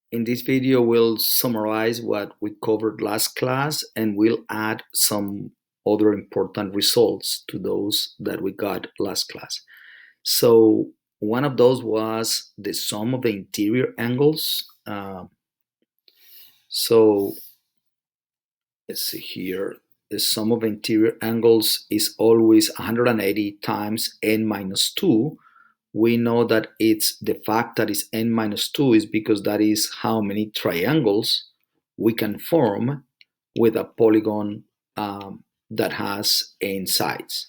In this video, we'll summarize what we covered last class and we'll add some other important results to those that we got last class. So one of those was the sum of the interior angles. So let's see here. The sum of interior angles is always 180 times n minus 2. We know that it's the fact that it's n minus 2 is because that is how many triangles we can form with a polygon that has n sides.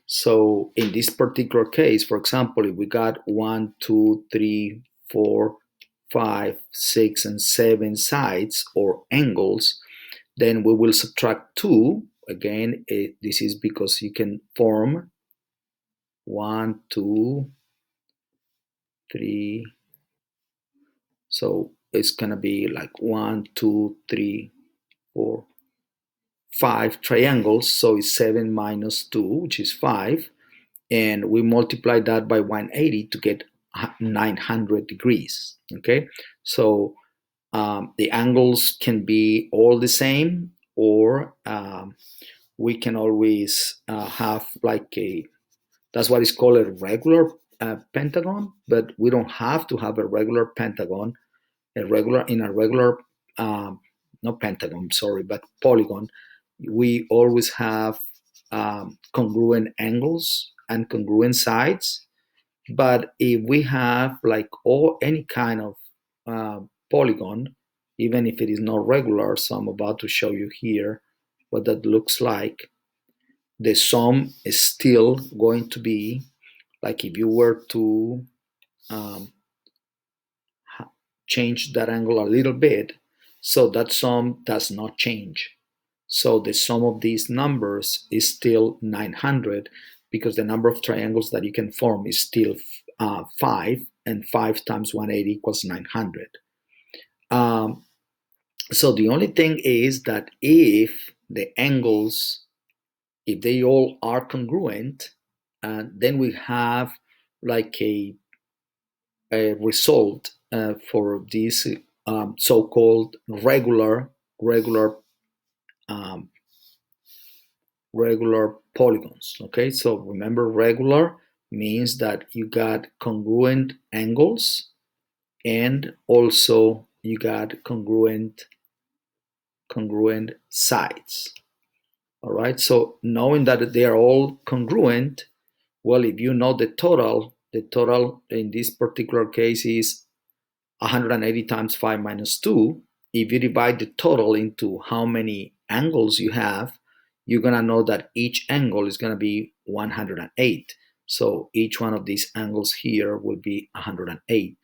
So in this particular case, for example, if we got 1, 2, 3, 4, 5, 6, and 7 sides or angles, then we will subtract 2. Again, this is because you can form 1, 2, 3. So it's going to be like 1, 2, 3, 4, 5 triangles. So it's 7 minus 2, which is 5. And we multiply that by 180 to get 900 degrees. Okay, so the angles can be all the same, or we can always have like that's what is called a regular pentagon, but we don't have to have a regular pentagon, not pentagon, sorry, but polygon. We always have congruent angles and congruent sides. But if we have like any kind of polygon, even if it is not regular, so I'm about to show you here what that looks like, the sum is still going to be like if you were to change that angle a little bit, so that sum does not change. So the sum of these numbers is still 900 because the number of triangles that you can form is still 5, and 5 times 180 equals 900. So the only thing is that if the angles, if they all are congruent, then we have like a result for these so-called regular polygons. Okay, so remember, regular means that you got congruent angles and also you got congruent sides. All right, so knowing that they are all congruent, well, if you know the total in this particular case is 180 times 5 minus 2. If you divide the total into how many angles you have, you're going to know that each angle is going to be 108. So each one of these angles here will be 108.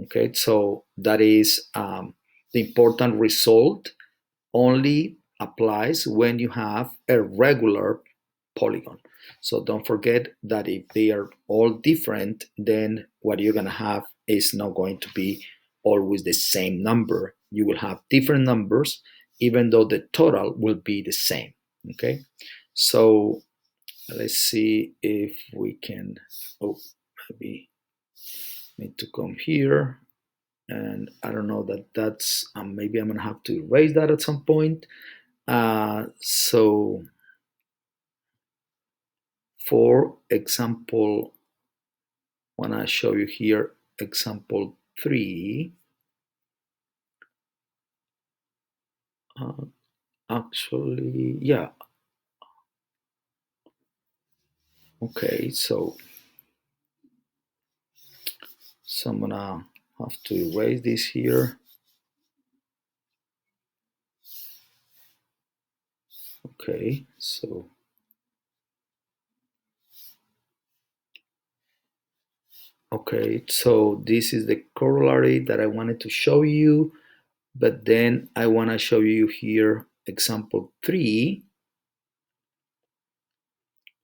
Okay, so that is the important result only applies when you have a regular polygon. So don't forget that if they are all different, then what you're going to have is not going to be always the same number. You will have different numbers, even though the total will be the same. Okay, so let's see if we can, maybe need to come here. And I don't know that's, maybe I'm going to have to erase that at some point. So for example, when I show you here, example 3, actually, yeah. Okay, so I'm gonna have to erase this here. Okay, so this is the corollary that I wanted to show you, but then I want to show you here example 3.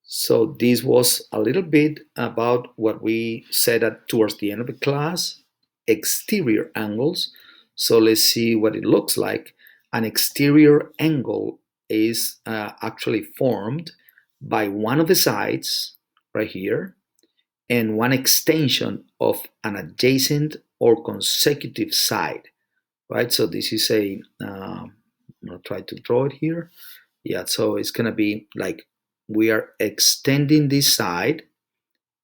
So this was a little bit about what we said towards the end of the class, exterior angles. So let's see what it looks like. An exterior angle is actually formed by one of the sides right here and one extension of an adjacent or consecutive side, right? So this is I'm gonna try to draw it here. Yeah, so it's gonna be like we are extending this side,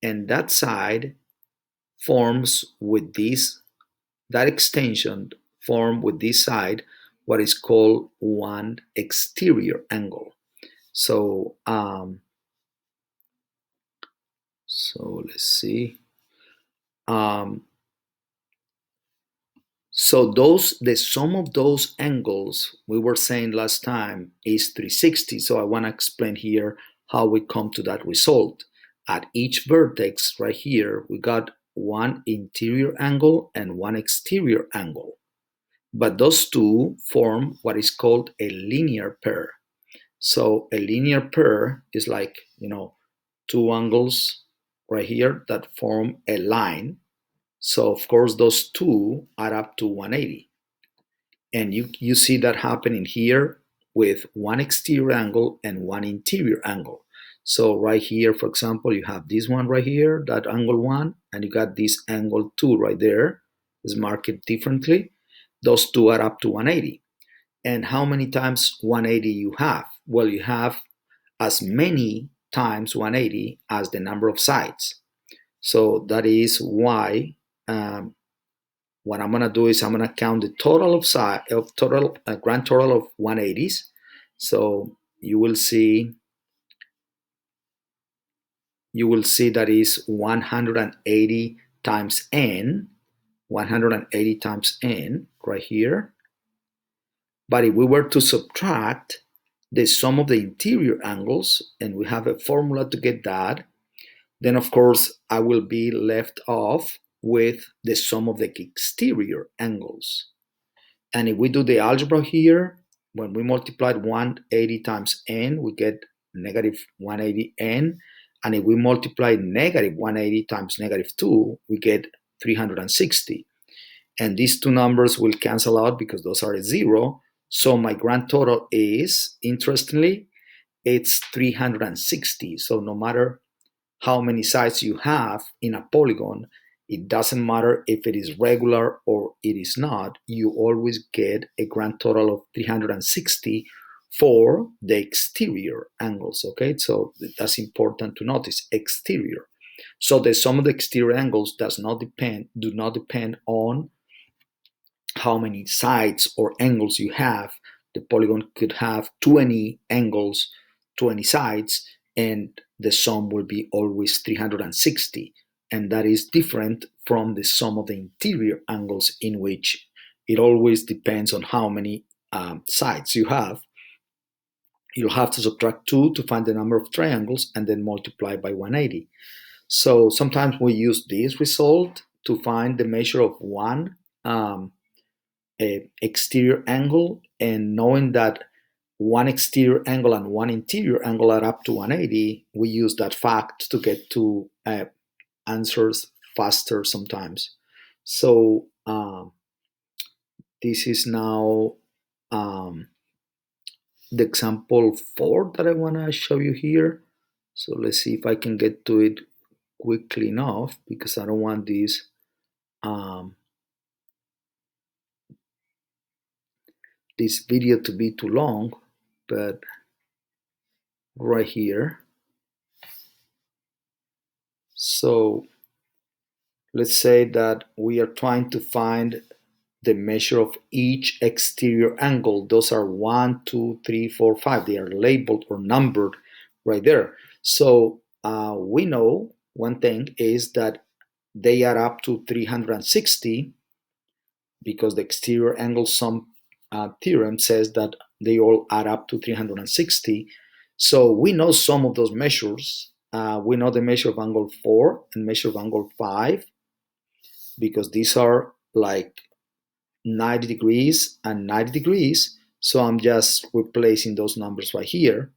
and that side forms with that extension form with this side what is called one exterior angle. So let's see. Um, so the sum of those angles we were saying last time is 360. So I want to explain here how we come to that result. At each vertex right here, we got one interior angle and one exterior angle. But those two form what is called a linear pair. So a linear pair is like, two angles right here that form a line. So of course those two add up to 180. And you see that happening here with one exterior angle and one interior angle. So right here, for example, you have this one right here, that angle 1, and you got this angle 2 right there. Let's mark it differently. Those two add up to 180. And how many times 180 you have? Well, you have as many times 180 as the number of sides. So that is why what I'm gonna do is I'm gonna count the total of grand total of 180s. So you will see that is 180 times n, 180 times n right here. But if we were to subtract the sum of the interior angles, and we have a formula to get that, then of course I will be left off with the sum of the exterior angles. And if we do the algebra here, when we multiplied 180 times n, we get negative 180n. And if we multiply negative 180 times negative 2, we get 360. And these two numbers will cancel out because those are a 0. So my grand total is, interestingly, it's 360. So no matter how many sides you have in a polygon, it doesn't matter if it is regular or it is not, you always get a grand total of 360 for the exterior angles, okay? So that's important to notice, exterior. So the sum of the exterior angles do not depend on how many sides or angles you have. The polygon could have 20 angles, 20 sides, and the sum will be always 360. And that is different from the sum of the interior angles, in which it always depends on how many sides you have. You'll have to subtract 2 to find the number of triangles and then multiply by 180. So sometimes we use this result to find the measure of one exterior angle, and knowing that one exterior angle and one interior angle are up to 180, we use that fact to get to answers faster sometimes. So this is now the example 4 that I want to show you here. So let's see if I can get to it quickly enough, because I don't want this this video to be too long. But right here, so let's say that we are trying to find the measure of each exterior angle. Those are 1, 2, 3, 4, 5. They are labeled or numbered right there. So we know one thing is that they are up to 360, because the exterior angle sum theorem says that they all add up to 360. So we know some of those measures. We know the measure of angle 4 and measure of angle 5, because these are like 90 degrees and 90 degrees. So I'm just replacing those numbers right here.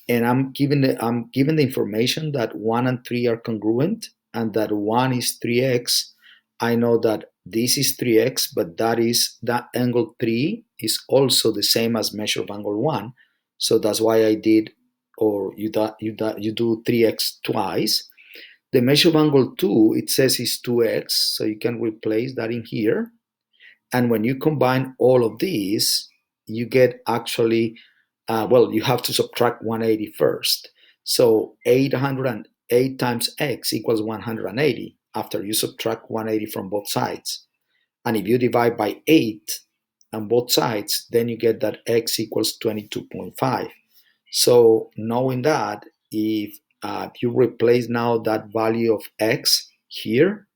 And I'm given the information that 1 and 3 are congruent, and that 1 is 3x. I know that this is 3x, but that angle 3 is also the same as measure of angle 1. So that's why I did, or you do 3x twice. The measure of angle 2, it says is 2x, so you can replace that in here. And when you combine all of these, you get actually, you have to subtract 180 first. So 808 times x equals 180 after you subtract 180 from both sides. And if you divide by 8 on both sides, then you get that x equals 22.5. So knowing that, if you replace now that value of x here,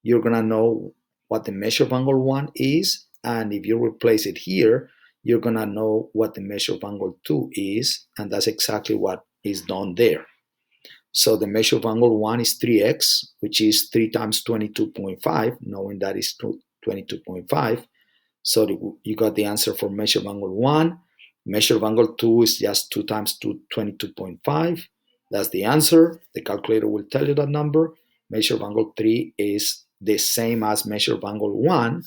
you're going to know what the measure of angle 1 is. And if you replace it here, you're going to know what the measure of angle 2 is. And that's exactly what is done there. So the measure of angle 1 is 3x, which is 3 times 22.5, knowing that is 22.5. So you got the answer for measure of angle 1. Measure of angle 2 is just 2 times 22.5. That's the answer. The calculator will tell you that number. Measure of angle 3 is the same as measure of angle 1.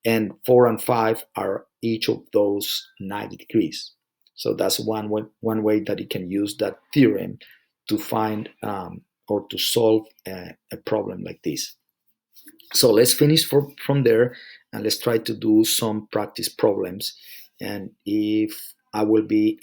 And 4 and 5 are each of those 90 degrees. So that's one way that you can use that theorem to find or to solve a problem like this. So let's finish from there, and let's try to do some practice problems. And if I will be